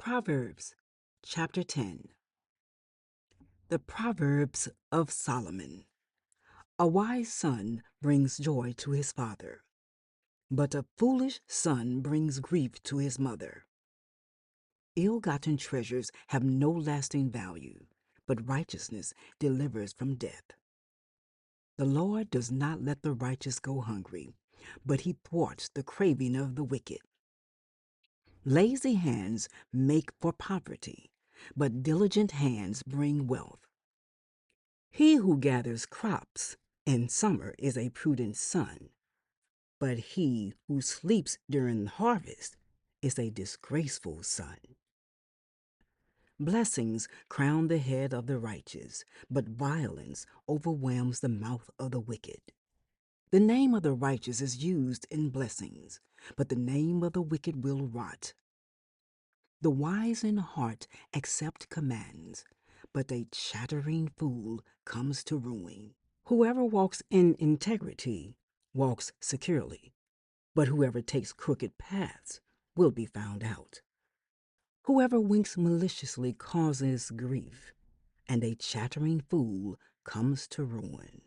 Proverbs chapter 10. The Proverbs of Solomon. A wise son brings joy to his father, but a foolish son brings grief to his mother. Ill-gotten treasures have no lasting value, but righteousness delivers from death. The Lord does not let the righteous go hungry, but he thwarts the craving of the wicked. Lazy hands make for poverty, but diligent hands bring wealth. He who gathers crops in summer is a prudent son, but he who sleeps during harvest is a disgraceful son. Blessings crown the head of the righteous, but violence overwhelms the mouth of the wicked. The name of the righteous is used in blessings, but the name of the wicked will rot. The wise in heart accept commands, but a chattering fool comes to ruin. Whoever walks in integrity walks securely, but whoever takes crooked paths will be found out. Whoever winks maliciously causes grief, and a chattering fool comes to ruin.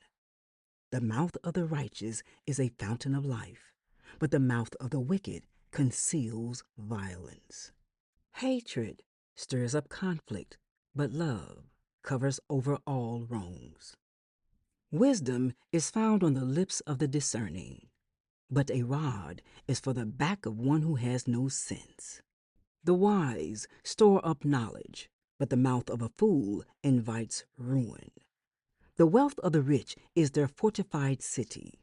The mouth of the righteous is a fountain of life, but the mouth of the wicked conceals violence. Hatred stirs up conflict, but love covers over all wrongs. Wisdom is found on the lips of the discerning, but a rod is for the back of one who has no sense. The wise store up knowledge, but the mouth of a fool invites ruin. The wealth of the rich is their fortified city,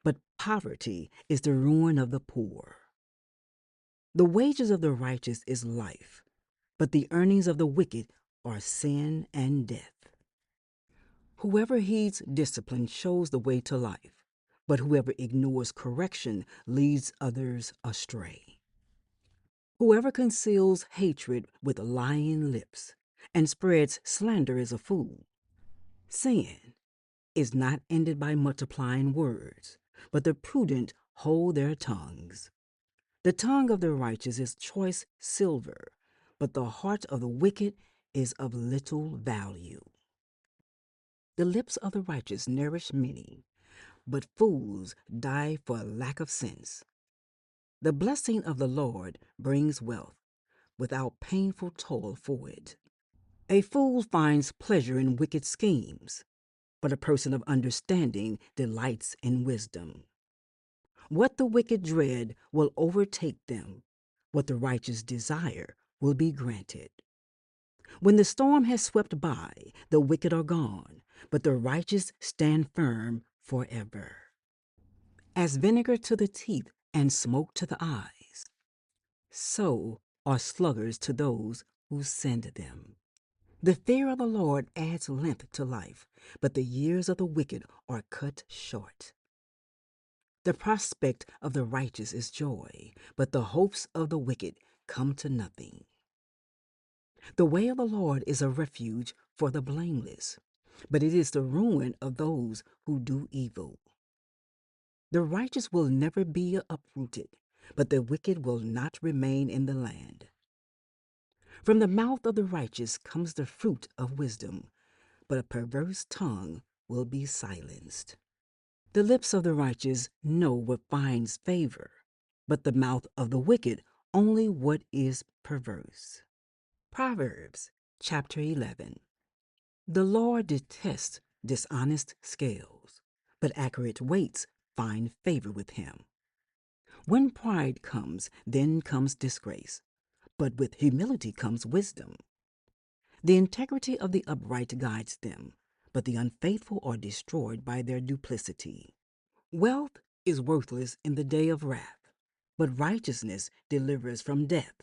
but poverty is the ruin of the poor. The wages of the righteous is life, but the earnings of the wicked are sin and death. Whoever heeds discipline shows the way to life, but whoever ignores correction leads others astray. Whoever conceals hatred with lying lips and spreads slander is a fool. Sin is not ended by multiplying words, but the prudent hold their tongues. The tongue of the righteous is choice silver, but the heart of the wicked is of little value. The lips of the righteous nourish many, but fools die for lack of sense. The blessing of the Lord brings wealth, without painful toil for it. A fool finds pleasure in wicked schemes, but a person of understanding delights in wisdom. What the wicked dread will overtake them, what the righteous desire will be granted. When the storm has swept by, the wicked are gone, but the righteous stand firm forever. As vinegar to the teeth and smoke to the eyes, so are sluggards to those who send them. The fear of the Lord adds length to life, but the years of the wicked are cut short. The prospect of the righteous is joy, but the hopes of the wicked come to nothing. The way of the Lord is a refuge for the blameless, but it is the ruin of those who do evil. The righteous will never be uprooted, but the wicked will not remain in the land. From the mouth of the righteous comes the fruit of wisdom, but a perverse tongue will be silenced. The lips of the righteous know what finds favor, but the mouth of the wicked only what is perverse. Proverbs chapter 11. The Lord detests dishonest scales, but accurate weights find favor with him. When pride comes, then comes disgrace, but with humility comes wisdom. The integrity of the upright guides them, but the unfaithful are destroyed by their duplicity. Wealth is worthless in the day of wrath, but righteousness delivers from death.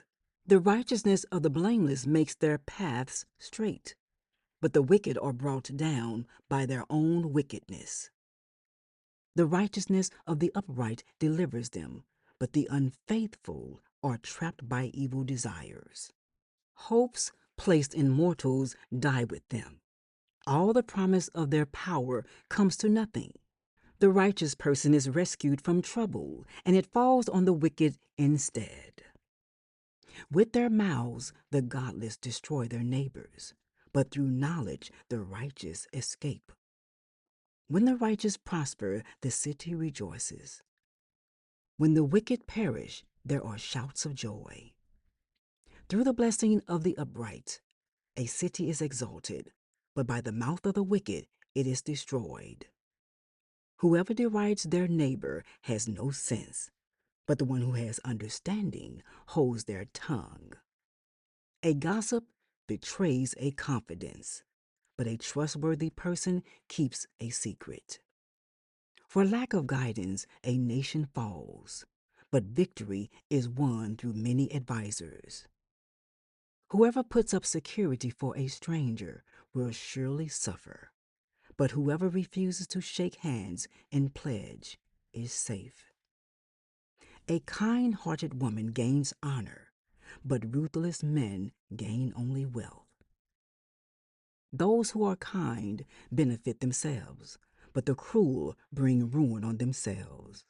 The righteousness of the blameless makes their paths straight, but the wicked are brought down by their own wickedness. The righteousness of the upright delivers them, but the unfaithful are trapped by evil desires. Hopes placed in mortals die with them. All the promise of their power comes to nothing. The righteous person is rescued from trouble, and it falls on the wicked instead. With their mouths, the godless destroy their neighbors, but through knowledge, the righteous escape. When the righteous prosper, the city rejoices. When the wicked perish, there are shouts of joy. Through the blessing of the upright, a city is exalted, but by the mouth of the wicked it is destroyed. Whoever derides their neighbor has no sense, but the one who has understanding holds their tongue. A gossip betrays a confidence, but a trustworthy person keeps a secret. For lack of guidance, a nation falls, but victory is won through many advisers. Whoever puts up security for a stranger will surely suffer, but whoever refuses to shake hands and pledge is safe. A kind-hearted woman gains honor, but ruthless men gain only wealth. Those who are kind benefit themselves, but the cruel bring ruin on themselves.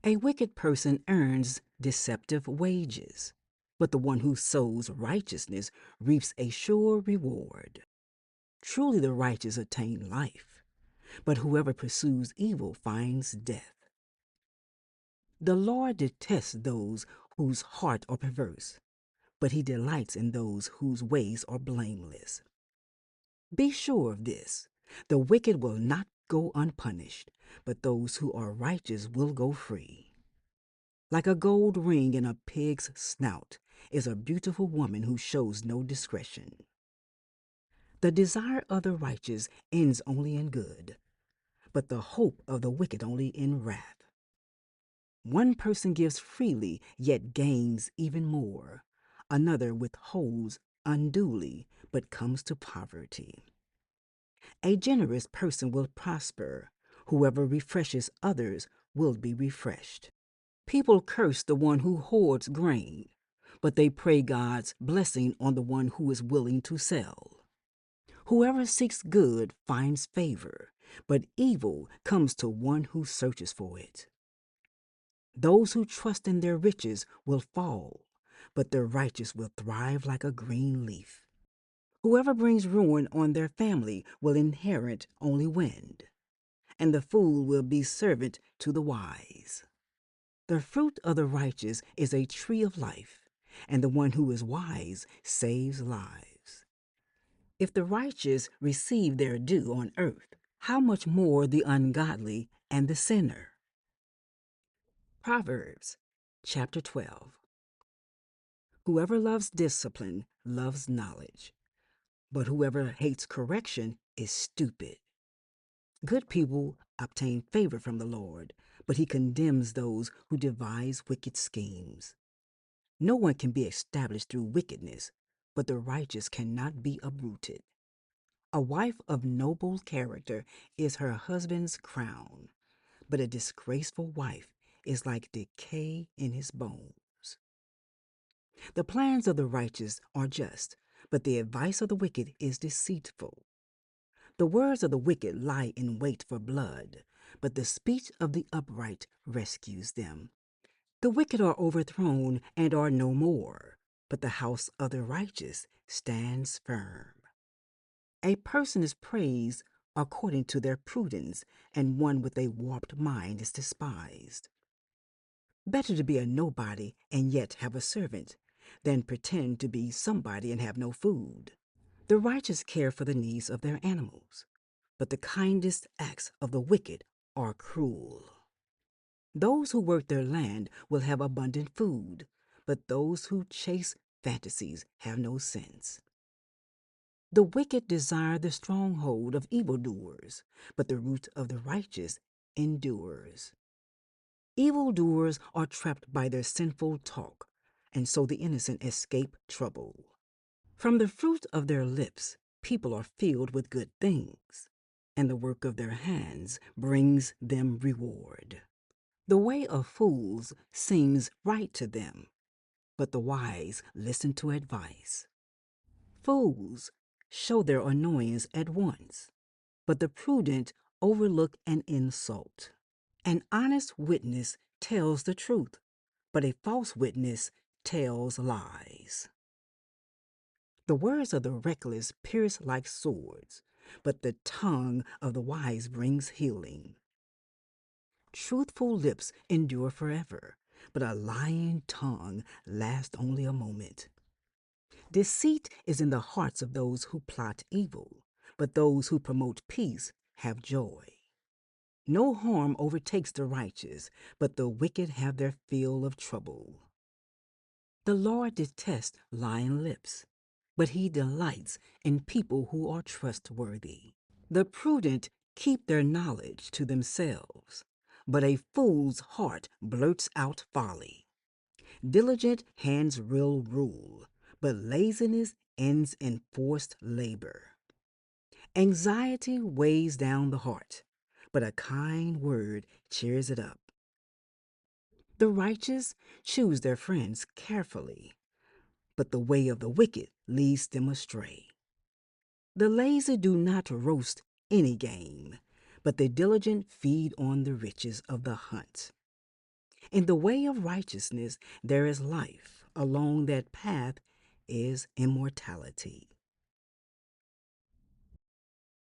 A wicked person earns deceptive wages, but the one who sows righteousness reaps a sure reward. Truly the righteous attain life, but whoever pursues evil finds death. The Lord detests those whose hearts are perverse, but he delights in those whose ways are blameless. Be sure of this, the wicked will not go unpunished, but those who are righteous will go free. Like a gold ring in a pig's snout is a beautiful woman who shows no discretion. The desire of the righteous ends only in good, but the hope of the wicked only in wrath. One person gives freely, yet gains even more. Another withholds unduly, but comes to poverty. A generous person will prosper. Whoever refreshes others will be refreshed. People curse the one who hoards grain, but they pray God's blessing on the one who is willing to sell. Whoever seeks good finds favor, but evil comes to one who searches for it. Those who trust in their riches will fall, but the righteous will thrive like a green leaf. Whoever brings ruin on their family will inherit only wind, and the fool will be servant to the wise. The fruit of the righteous is a tree of life, and the one who is wise saves lives. If the righteous receive their due on earth, how much more the ungodly and the sinner? Proverbs chapter 12. Whoever loves discipline loves knowledge, but whoever hates correction is stupid. Good people obtain favor from the Lord, but he condemns those who devise wicked schemes. No one can be established through wickedness, but the righteous cannot be uprooted. A wife of noble character is her husband's crown, but a disgraceful wife is like decay in his bones. The plans of the righteous are just, but the advice of the wicked is deceitful. The words of the wicked lie in wait for blood, but the speech of the upright rescues them. The wicked are overthrown and are no more, but the house of the righteous stands firm. A person is praised according to their prudence, and one with a warped mind is despised. Better to be a nobody and yet have a servant than pretend to be somebody and have no food. The righteous care for the needs of their animals, but the kindest acts of the wicked are cruel. Those who work their land will have abundant food, but those who chase fantasies have no sense. The wicked desire the stronghold of evildoers, but the root of the righteous endures. Evildoers are trapped by their sinful talk, and so the innocent escape trouble. From the fruit of their lips, people are filled with good things, and the work of their hands brings them reward. The way of fools seems right to them, but the wise listen to advice. Fools show their annoyance at once, but the prudent overlook an insult. An honest witness tells the truth, but a false witness tells lies. The words of the reckless pierce like swords, but the tongue of the wise brings healing. Truthful lips endure forever, but a lying tongue lasts only a moment. Deceit is in the hearts of those who plot evil, but those who promote peace have joy. No harm overtakes the righteous, but the wicked have their fill of trouble. The Lord detests lying lips, but he delights in people who are trustworthy. The prudent keep their knowledge to themselves, but a fool's heart blurts out folly. Diligent hands will rule, but laziness ends in forced labor. Anxiety weighs down the heart, but a kind word cheers it up. The righteous choose their friends carefully, but the way of the wicked leads them astray. The lazy do not roast any game, but the diligent feed on the riches of the hunt. In the way of righteousness there is life, along that path is immortality.